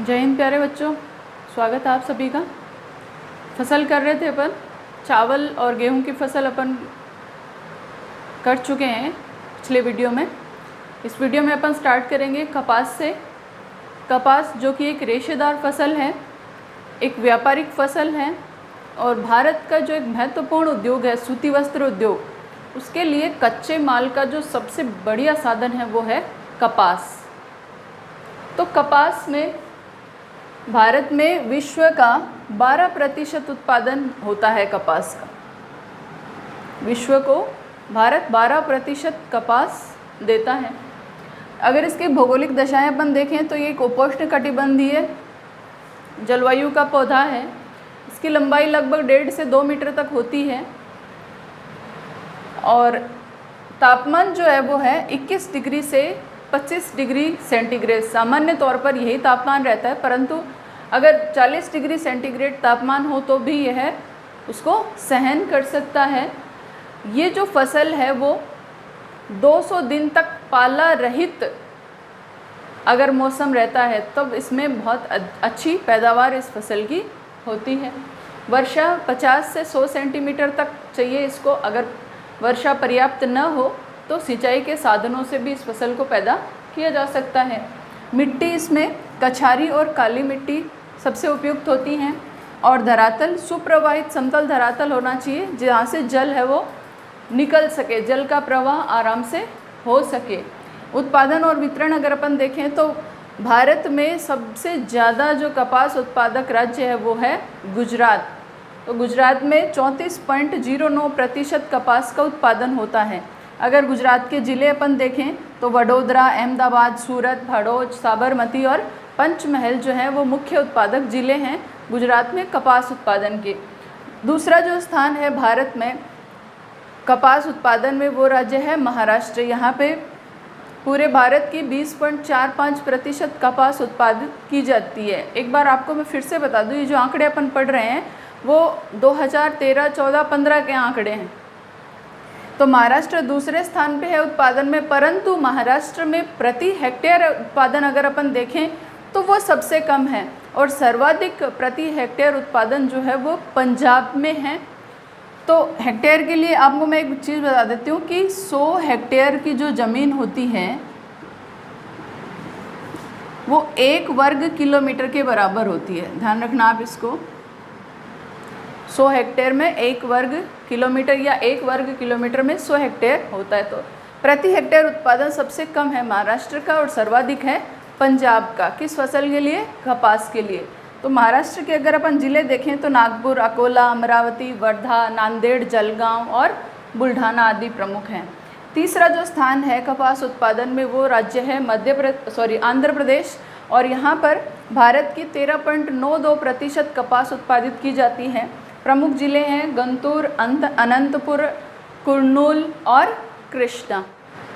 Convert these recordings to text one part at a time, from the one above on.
जय हिंद प्यारे बच्चों, स्वागत है आप सभी का। फसल कर रहे थे अपन, चावल और गेहूं की फसल अपन कर चुके हैं पिछले वीडियो में। इस वीडियो में अपन स्टार्ट करेंगे कपास से। कपास जो कि एक रेशेदार फसल है, एक व्यापारिक फसल है और भारत का जो एक महत्वपूर्ण उद्योग है सूती वस्त्र उद्योग, उसके लिए कच्चे माल का जो सबसे बढ़िया साधन है वो है कपास। तो कपास में भारत में विश्व का 12% उत्पादन होता है कपास का। विश्व को भारत 12% कपास देता है। अगर इसकी भौगोलिक दशाएं अपन देखें तो ये एक उपोष्णकटिबंधीय जलवायु का पौधा है। इसकी लंबाई लगभग 1.5 से 2 मीटर तक होती है और तापमान जो है वो है 21 डिग्री से 25 डिग्री सेंटीग्रेड। सामान्य तौर पर यही तापमान रहता है, परंतु अगर 40 डिग्री सेंटीग्रेड तापमान हो तो भी यह उसको सहन कर सकता है। ये जो फसल है वो 200 दिन तक पाला रहित अगर मौसम रहता है तब इसमें बहुत अच्छी पैदावार इस फसल की होती है। वर्षा 50 से 100 सेंटीमीटर तक चाहिए इसको। अगर वर्षा पर्याप्त न हो तो सिंचाई के साधनों से भी इस फसल को पैदा किया जा सकता है। मिट्टी इसमें कछारी और काली मिट्टी सबसे उपयुक्त होती हैं और धरातल सुप्रवाहित समतल धरातल होना चाहिए जहाँ से जल है वो निकल सके, जल का प्रवाह आराम से हो सके। उत्पादन और वितरण अगर अपन देखें तो भारत में सबसे ज़्यादा जो कपास उत्पादक राज्य है वो है गुजरात। तो गुजरात में 34.09% कपास का उत्पादन होता है। अगर गुजरात के ज़िले अपन देखें तो वडोदरा, अहमदाबाद, सूरत, भड़ोच, साबरमती और पंचमहल जो है वो मुख्य उत्पादक ज़िले हैं गुजरात में कपास उत्पादन के। दूसरा जो स्थान है भारत में कपास उत्पादन में वो राज्य है महाराष्ट्र। यहाँ पे पूरे भारत की 20.45% कपास उत्पादित की जाती है। एक बार आपको मैं फिर से बता दूँ, ये जो आंकड़े अपन पढ़ रहे हैं वो 2013, 14, 15 के आंकड़े हैं। तो महाराष्ट्र दूसरे स्थान पे है उत्पादन में, परंतु महाराष्ट्र में प्रति हेक्टेयर उत्पादन अगर अपन देखें तो वो सबसे कम है और सर्वाधिक प्रति हेक्टेयर उत्पादन जो है वो पंजाब में है। तो हेक्टेयर के लिए आपको मैं एक चीज़ बता देती हूँ कि 100 हेक्टेयर की जो ज़मीन होती है वो 1 वर्ग किलोमीटर के बराबर होती है। ध्यान रखना आप इसको। 100 हेक्टेयर में 1 वर्ग किलोमीटर या 1 वर्ग किलोमीटर में 100 हेक्टेयर होता है। तो प्रति हेक्टेयर उत्पादन सबसे कम है महाराष्ट्र का और सर्वाधिक है पंजाब का। किस फसल के लिए? कपास के लिए। तो महाराष्ट्र के अगर अपन ज़िले देखें तो नागपुर, अकोला, अमरावती, वर्धा, नांदेड़, जलगांव और बुल्ढाना आदि प्रमुख हैं। तीसरा जो स्थान है कपास उत्पादन में वो राज्य है आंध्र प्रदेश और यहाँ पर भारत की 13.92% कपास उत्पादित की जाती है। प्रमुख ज़िले हैं गंतूर, अनंतपुर, कुर्नूल और कृष्णा।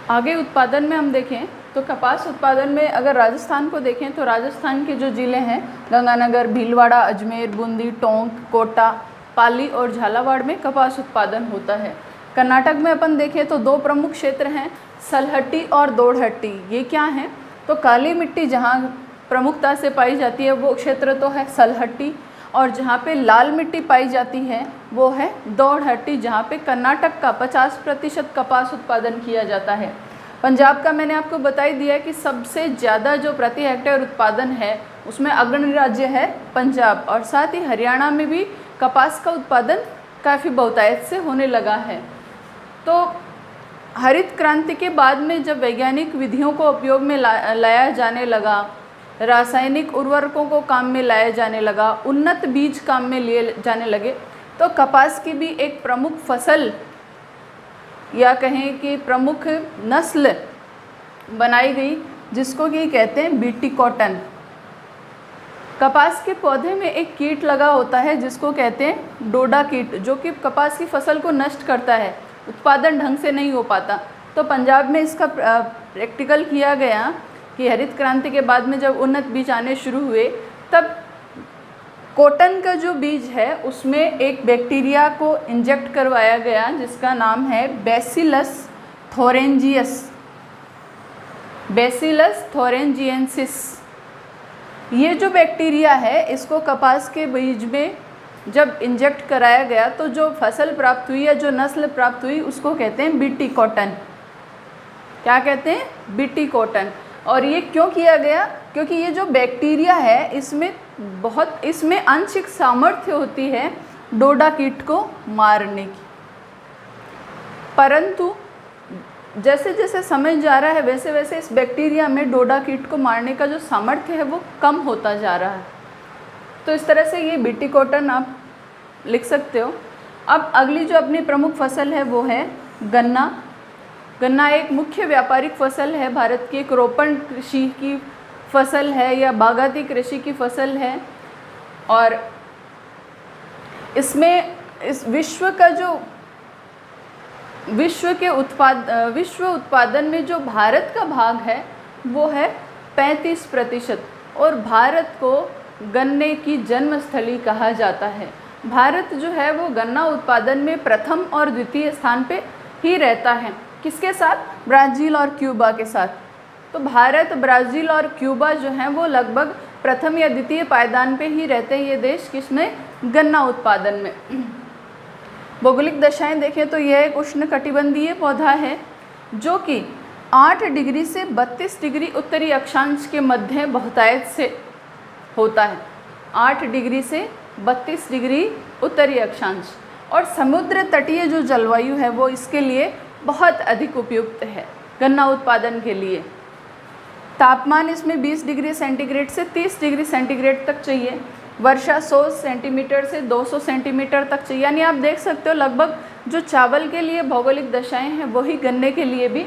आगे उत्पादन में हम देखें तो कपास उत्पादन में अगर राजस्थान को देखें तो राजस्थान के जो ज़िले हैं गंगानगर, भीलवाड़ा, अजमेर, बूंदी, टोंक, कोटा, पाली और झालावाड़ में कपास उत्पादन होता है। कर्नाटक में अपन देखें तो 2 प्रमुख क्षेत्र हैं, सलहट्टी और दोड़हट्टी। ये क्या हैं? तो काली मिट्टी जहाँ प्रमुखता से पाई जाती है वो क्षेत्र तो है सलहट्टी और जहाँ पे लाल मिट्टी पाई जाती है वो है दोड़हट्टी, जहाँ पे कर्नाटक का 50% कपास उत्पादन किया जाता है। पंजाब का मैंने आपको बता ही दिया कि सबसे ज़्यादा जो प्रति हेक्टेयर उत्पादन है उसमें अग्रणी राज्य है पंजाब और साथ ही हरियाणा में भी कपास का उत्पादन काफ़ी बहुतायत से होने लगा है। तो हरित क्रांति के बाद में जब वैज्ञानिक विधियों को उपयोग में लाया जाने लगा, रासायनिक उर्वरकों को काम में लाया जाने लगा, उन्नत बीज काम में लिए जाने लगे, तो कपास की भी एक प्रमुख फसल या कहें कि प्रमुख नस्ल बनाई गई जिसको कि कहते हैं बीटी कॉटन। कपास के पौधे में एक कीट लगा होता है जिसको कहते हैं डोडा कीट, जो कि कपास की फसल को नष्ट करता है, उत्पादन ढंग से नहीं हो पाता। तो पंजाब में इसका प्रैक्टिकल किया गया कि हरित क्रांति के बाद में जब उन्नत बीज आने शुरू हुए तब कॉटन का जो बीज है उसमें एक बैक्टीरिया को इंजेक्ट करवाया गया जिसका नाम है बैसिलस थोरेंजियंसिस। ये जो बैक्टीरिया है इसको कपास के बीज में जब इंजेक्ट कराया गया तो जो फसल प्राप्त हुई या जो नस्ल प्राप्त हुई उसको कहते हैं बीटी कॉटन। क्या कहते हैं? BT cotton. और ये क्यों किया गया? क्योंकि ये जो बैक्टीरिया है इसमें आंशिक सामर्थ्य होती है डोडा कीट को मारने की, परंतु जैसे जैसे समय जा रहा है वैसे वैसे इस बैक्टीरिया में डोडा कीट को मारने का जो सामर्थ्य है वो कम होता जा रहा है। तो इस तरह से ये बीटी कॉटन आप लिख सकते हो। अब अगली जो अपनी प्रमुख फसल है वो है गन्ना। गन्ना एक मुख्य व्यापारिक फसल है, भारत की एक रोपण कृषि की फसल है या बागायती कृषि की फसल है। और इसमें इस विश्व उत्पादन में जो भारत का भाग है वो है 35%। और भारत को गन्ने की जन्मस्थली कहा जाता है। भारत जो है वो गन्ना उत्पादन में प्रथम और द्वितीय स्थान पे ही रहता है। किसके साथ? ब्राज़ील और क्यूबा के साथ। तो भारत, ब्राज़ील और क्यूबा जो हैं वो लगभग प्रथम या द्वितीय पायदान पे ही रहते हैं ये देश, किसमें? गन्ना उत्पादन में। भौगोलिक दशाएं देखें तो यह एक उष्णकटिबंधीय पौधा है जो कि 8 डिग्री से 32 डिग्री उत्तरी अक्षांश के मध्य बहुतायत से होता है। 8 डिग्री से 32 डिग्री उत्तरी अक्षांश। और समुद्र तटीय जो जलवायु है वो इसके लिए बहुत अधिक उपयुक्त है गन्ना उत्पादन के लिए। तापमान इसमें 20 डिग्री सेंटीग्रेड से 30 डिग्री सेंटीग्रेड तक चाहिए। वर्षा 100 सेंटीमीटर से 200 सेंटीमीटर तक चाहिए। यानी आप देख सकते हो लगभग जो चावल के लिए भौगोलिक दशाएं हैं वही गन्ने के लिए भी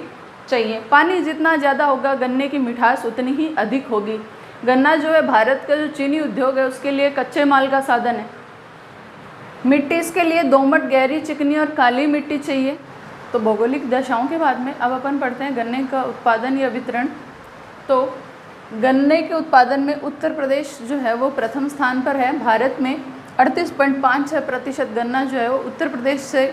चाहिए। पानी जितना ज़्यादा होगा गन्ने की मिठास उतनी ही अधिक होगी। गन्ना जो है भारत का जो चीनी उद्योग है उसके लिए कच्चे माल का साधन है। मिट्टी इसके लिए दोमट, गहरी, चिकनी और काली मिट्टी चाहिए। तो भौगोलिक दशाओं के बाद में अब अपन पढ़ते हैं गन्ने का उत्पादन या वितरण। तो गन्ने के उत्पादन में उत्तर प्रदेश जो है वो प्रथम स्थान पर है। भारत में 38.56% गन्ना जो है वो उत्तर प्रदेश से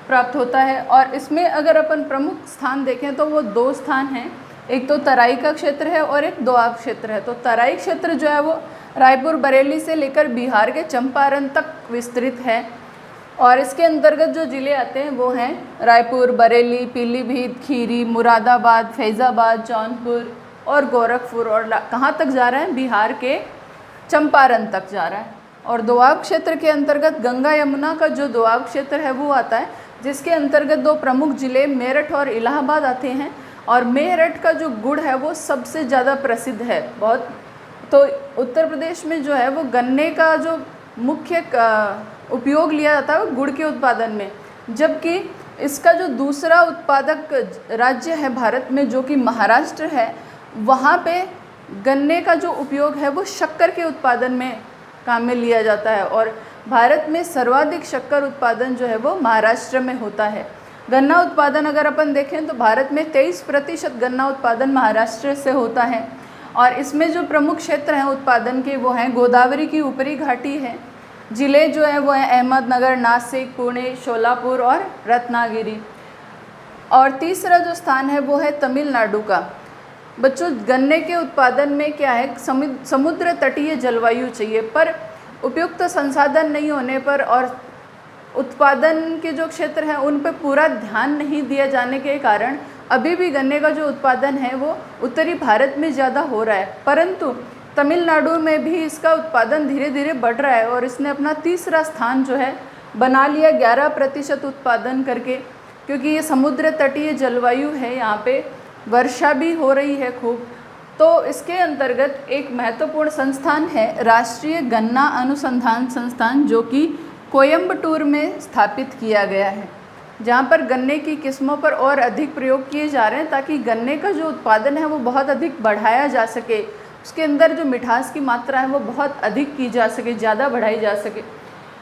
प्राप्त होता है। और इसमें अगर अपन प्रमुख स्थान देखें तो वो 2 स्थान हैं, एक तो तराई का क्षेत्र है और एक दोआब क्षेत्र है। तो तराई क्षेत्र जो है वो रायपुर, बरेली से लेकर बिहार के चंपारण तक विस्तृत है। और इसके अंतर्गत जो ज़िले आते हैं वो हैं रायपुर, बरेली, पीलीभीत, खीरी, मुरादाबाद, फैज़ाबाद, जौनपुर और गोरखपुर। और कहाँ तक जा रहा है? बिहार के चंपारण तक जा रहा है। और दोआब क्षेत्र के अंतर्गत गंगा यमुना का जो दोआब क्षेत्र है वो आता है, जिसके अंतर्गत 2 प्रमुख ज़िले मेरठ और इलाहाबाद आते हैं। और मेरठ का जो गुड़ है वो सबसे ज़्यादा प्रसिद्ध है बहुत। तो उत्तर प्रदेश में जो है वो गन्ने का जो मुख्य उपयोग लिया जाता है वो गुड़ के उत्पादन में, जबकि इसका जो दूसरा उत्पादक राज्य है भारत में जो कि महाराष्ट्र है, वहाँ पे गन्ने का जो उपयोग है वो शक्कर के उत्पादन में काम में लिया जाता है। और भारत में सर्वाधिक शक्कर उत्पादन जो है वो महाराष्ट्र में होता है। गन्ना उत्पादन अगर अपन देखें तो भारत में 23% गन्ना उत्पादन महाराष्ट्र से होता है। और इसमें जो प्रमुख क्षेत्र हैं उत्पादन के वो हैं गोदावरी की ऊपरी घाटी है। ज़िले जो है वो हैं अहमदनगर, नासिक, पुणे, शोलापुर और रत्नागिरी। और तीसरा जो स्थान है वो है तमिलनाडु का। बच्चों गन्ने के उत्पादन में क्या है, समुद्र तटीय जलवायु चाहिए, पर उपयुक्त संसाधन नहीं होने पर और उत्पादन के जो क्षेत्र हैं उन पर पूरा ध्यान नहीं दिया जाने के कारण अभी भी गन्ने का जो उत्पादन है वो उत्तरी भारत में ज़्यादा हो रहा है। परंतु तमिलनाडु में भी इसका उत्पादन धीरे धीरे बढ़ रहा है और इसने अपना तीसरा स्थान जो है बना लिया 11% उत्पादन करके, क्योंकि ये समुद्र तटीय जलवायु है, यहाँ पे वर्षा भी हो रही है खूब। तो इसके अंतर्गत एक महत्वपूर्ण संस्थान है राष्ट्रीय गन्ना अनुसंधान संस्थान, जो कि कोयम्बटूर में स्थापित किया गया है, जहाँ पर गन्ने की किस्मों पर और अधिक प्रयोग किए जा रहे हैं ताकि गन्ने का जो उत्पादन है वो बहुत अधिक बढ़ाया जा सके, उसके अंदर जो मिठास की मात्रा है वो बहुत अधिक की जा सके, ज़्यादा बढ़ाई जा सके।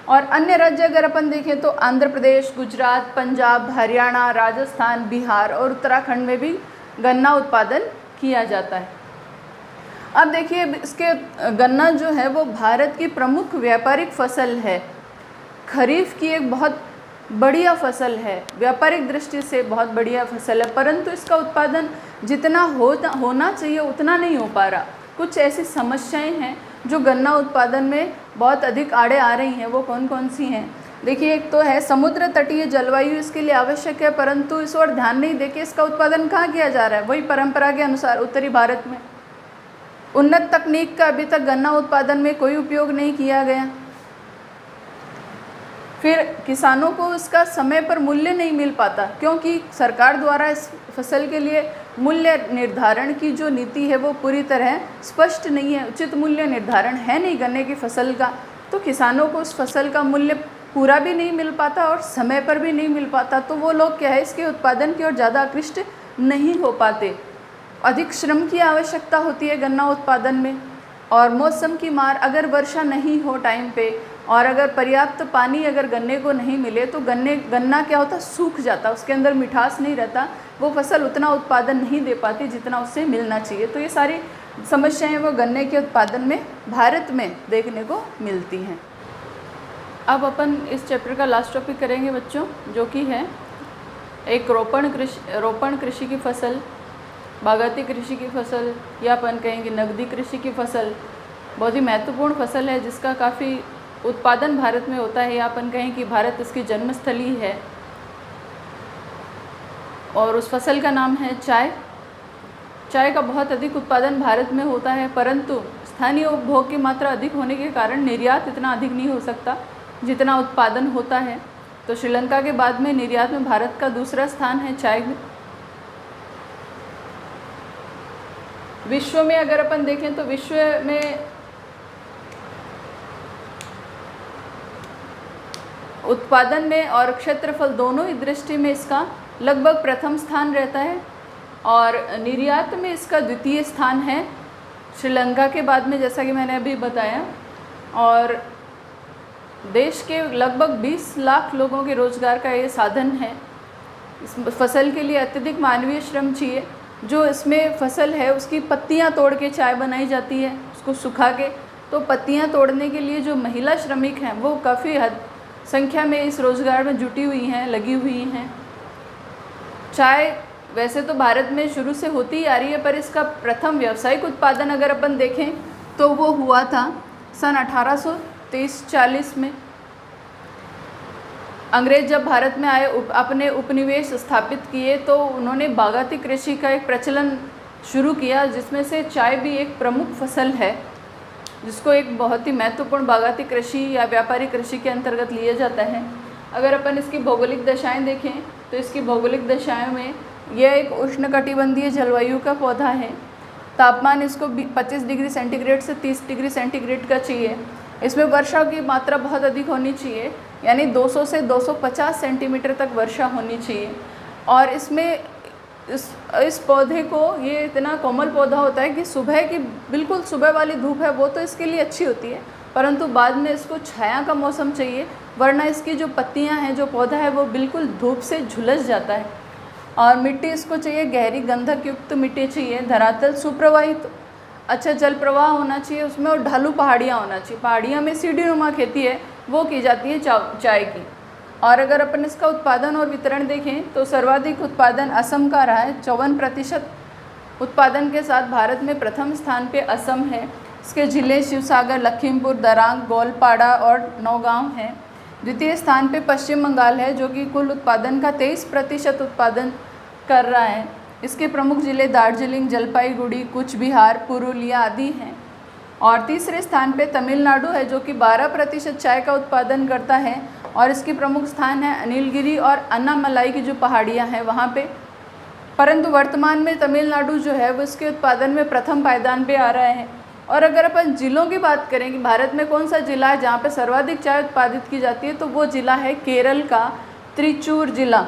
और अन्य राज्य अगर अपन देखें तो आंध्र प्रदेश, गुजरात, पंजाब, हरियाणा, राजस्थान, बिहार और उत्तराखंड में भी गन्ना उत्पादन किया जाता है। अब देखिए इसके गन्ना जो है वो भारत की प्रमुख व्यापारिक फसल है, खरीफ की एक बहुत बढ़िया फसल है, व्यापारिक दृष्टि से बहुत बढ़िया फसल है, परंतु इसका उत्पादन जितना होना चाहिए उतना नहीं हो पा रहा। कुछ ऐसी समस्याएं हैं जो गन्ना उत्पादन में बहुत अधिक आड़े आ रही हैं, वो कौन कौन सी हैं? देखिए, एक तो है समुद्र तटीय जलवायु इसके लिए आवश्यक है, परंतु इस ओर ध्यान नहीं देके इसका उत्पादन कहाँ किया जा रहा है? वही परंपरा के अनुसार उत्तरी भारत में। उन्नत तकनीक का अभी तक गन्ना उत्पादन में कोई उपयोग नहीं किया गया। फिर किसानों को इसका समय पर मूल्य नहीं मिल पाता, क्योंकि सरकार द्वारा इस फसल के लिए मूल्य निर्धारण की जो नीति है वो पूरी तरह स्पष्ट नहीं है। उचित मूल्य निर्धारण है नहीं गन्ने की फसल का, तो किसानों को उस फसल का मूल्य पूरा भी नहीं मिल पाता और समय पर भी नहीं मिल पाता, तो वो लोग क्या है, इसके उत्पादन की ओर ज़्यादा आकृष्ट नहीं हो पाते। अधिक श्रम की आवश्यकता होती है गन्ना उत्पादन में, और मौसम की मार, अगर वर्षा नहीं हो टाइम पे और अगर पर्याप्त पानी अगर गन्ने को नहीं मिले तो गन्ना क्या होता, सूख जाता, उसके अंदर मिठास नहीं रहता, वो फसल उतना उत्पादन नहीं दे पाती जितना उससे मिलना चाहिए। तो ये सारी समस्याएं वो गन्ने के उत्पादन में भारत में देखने को मिलती हैं। अब अपन इस चैप्टर का लास्ट टॉपिक करेंगे बच्चों, जो कि है एक रोपण कृषि की फसल, बागायती कृषि की फसल, या अपन कहेंगे नगदी कृषि की फसल। बहुत ही महत्वपूर्ण फसल है जिसका काफ़ी उत्पादन भारत में होता है, या अपन कहें कि भारत इसकी जन्मस्थली है। और उस फसल का नाम है चाय। चाय का बहुत अधिक उत्पादन भारत में होता है, परंतु स्थानीय उपभोग की मात्रा अधिक होने के कारण निर्यात इतना अधिक नहीं हो सकता जितना उत्पादन होता है। तो श्रीलंका के बाद में निर्यात में भारत का दूसरा स्थान है चाय में। विश्व में अगर अपन देखें तो विश्व में उत्पादन में और क्षेत्रफल दोनों ही दृष्टि में इसका लगभग प्रथम स्थान रहता है, और निर्यात में इसका द्वितीय स्थान है श्रीलंका के बाद में, जैसा कि मैंने अभी बताया। और देश के लगभग 20 लाख लोगों के रोजगार का ये साधन है। इस फसल के लिए अत्यधिक मानवीय श्रम चाहिए। जो इसमें फसल है उसकी पत्तियां तोड़ के चाय बनाई जाती है, उसको सुखा के। तो पत्तियां तोड़ने के लिए जो महिला श्रमिक हैं वो काफ़ी हद संख्या में इस रोज़गार में जुटी हुई हैं, लगी हुई हैं। चाय वैसे तो भारत में शुरू से होती ही आ रही है, पर इसका प्रथम व्यावसायिक उत्पादन अगर अपन देखें तो वो हुआ था सन 1830-40 में। अंग्रेज जब भारत में आए, अपने उपनिवेश स्थापित किए, तो उन्होंने बागायती कृषि का एक प्रचलन शुरू किया, जिसमें से चाय भी एक प्रमुख फसल है, जिसको एक बहुत ही महत्वपूर्ण बागायती कृषि या व्यापारिक कृषि के अंतर्गत लिया जाता है। अगर अपन इसकी भौगोलिक दशाएं देखें तो इसकी भौगोलिक दशाओं में यह एक उष्णकटिबंधीय जलवायु का पौधा है। तापमान इसको 25 डिग्री सेंटीग्रेड से 30 डिग्री सेंटीग्रेड का चाहिए। इसमें वर्षा की मात्रा बहुत अधिक होनी चाहिए, यानी 200 से 250 सेंटीमीटर तक वर्षा होनी चाहिए। और इसमें इस पौधे को, ये इतना कोमल पौधा होता है कि सुबह की बिल्कुल सुबह वाली धूप है वो तो इसके लिए अच्छी होती है, परंतु बाद में इसको छाया का मौसम चाहिए, वरना इसकी जो पत्तियां हैं, जो पौधा है, वो बिल्कुल धूप से झुलस जाता है। और मिट्टी इसको चाहिए गहरी गंधक युक्त मिट्टी चाहिए। धरातल सुप्रवाहित अच्छा जल प्रवाह होना चाहिए उसमें, और ढालू पहाड़ियाँ होना चाहिए। पहाड़ियाँ में सीढ़ीनुमा खेती है वो की जाती है चाय की। और अगर अपन इसका उत्पादन और वितरण देखें तो सर्वाधिक उत्पादन असम का रहा है। 54% उत्पादन के साथ भारत में प्रथम स्थान पे असम है। इसके जिले शिवसागर, लखीमपुर, दरांग, गोलपाड़ा और नौगांव हैं। द्वितीय स्थान पे पश्चिम बंगाल है, जो कि कुल उत्पादन का 23% उत्पादन कर रहा है। इसके प्रमुख जिले दार्जिलिंग, जलपाईगुड़ी, कूच बिहार, पुरुलिया आदि हैं। और तीसरे स्थान पे तमिलनाडु है, जो कि 12% चाय का उत्पादन करता है, और इसके प्रमुख स्थान है नीलगिरी और अन्नामलाई की जो पहाड़ियाँ हैं वहाँ पे। परंतु वर्तमान में तमिलनाडु जो है वो इसके उत्पादन में प्रथम पायदान पे आ रहा है। और अगर अपन जिलों की बात करें कि भारत में कौन सा जिला है जहाँ पे सर्वाधिक चाय उत्पादित की जाती है, तो वो जिला है केरल का त्रिचूर जिला।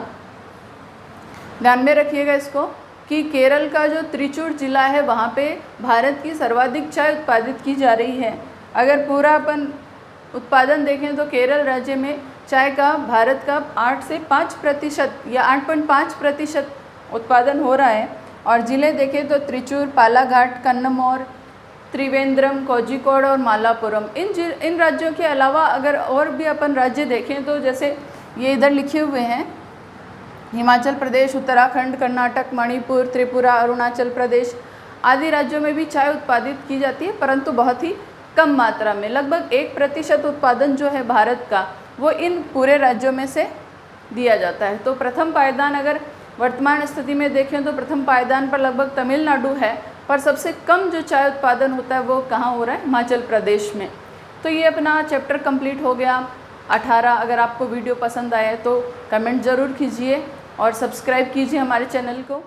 ध्यान में रखिएगा इसको कि केरल का जो त्रिचूर जिला है वहाँ पे भारत की सर्वाधिक चाय उत्पादित की जा रही है। अगर पूरा अपन उत्पादन देखें तो केरल राज्य में चाय का भारत का 8 से 5% या 8.5% उत्पादन हो रहा है। और ज़िले देखें तो त्रिचूर, पालाघाट, कन्नमौर, त्रिवेंद्रम, कोझिकोड और मालापुरम। इन राज्यों के अलावा अगर और भी अपन राज्य देखें तो जैसे ये इधर लिखे हुए हैं, हिमाचल प्रदेश, उत्तराखंड, कर्नाटक, मणिपुर, त्रिपुरा, अरुणाचल प्रदेश, आदि राज्यों में भी चाय उत्पादित की जाती है, परंतु बहुत ही कम मात्रा में। लगभग 1% उत्पादन जो है भारत का वो इन पूरे राज्यों में से दिया जाता है। तो प्रथम पायदान अगर वर्तमान स्थिति में देखें तो प्रथम पायदान पर लगभग तमिलनाडु है, पर सबसे कम जो चाय उत्पादन होता है वो कहाँ हो रहा है? हिमाचल प्रदेश में। तो ये अपना चैप्टर कंप्लीट हो गया 18। अगर आपको वीडियो पसंद आया तो कमेंट ज़रूर कीजिए और सब्सक्राइब कीजिए हमारे चैनल को।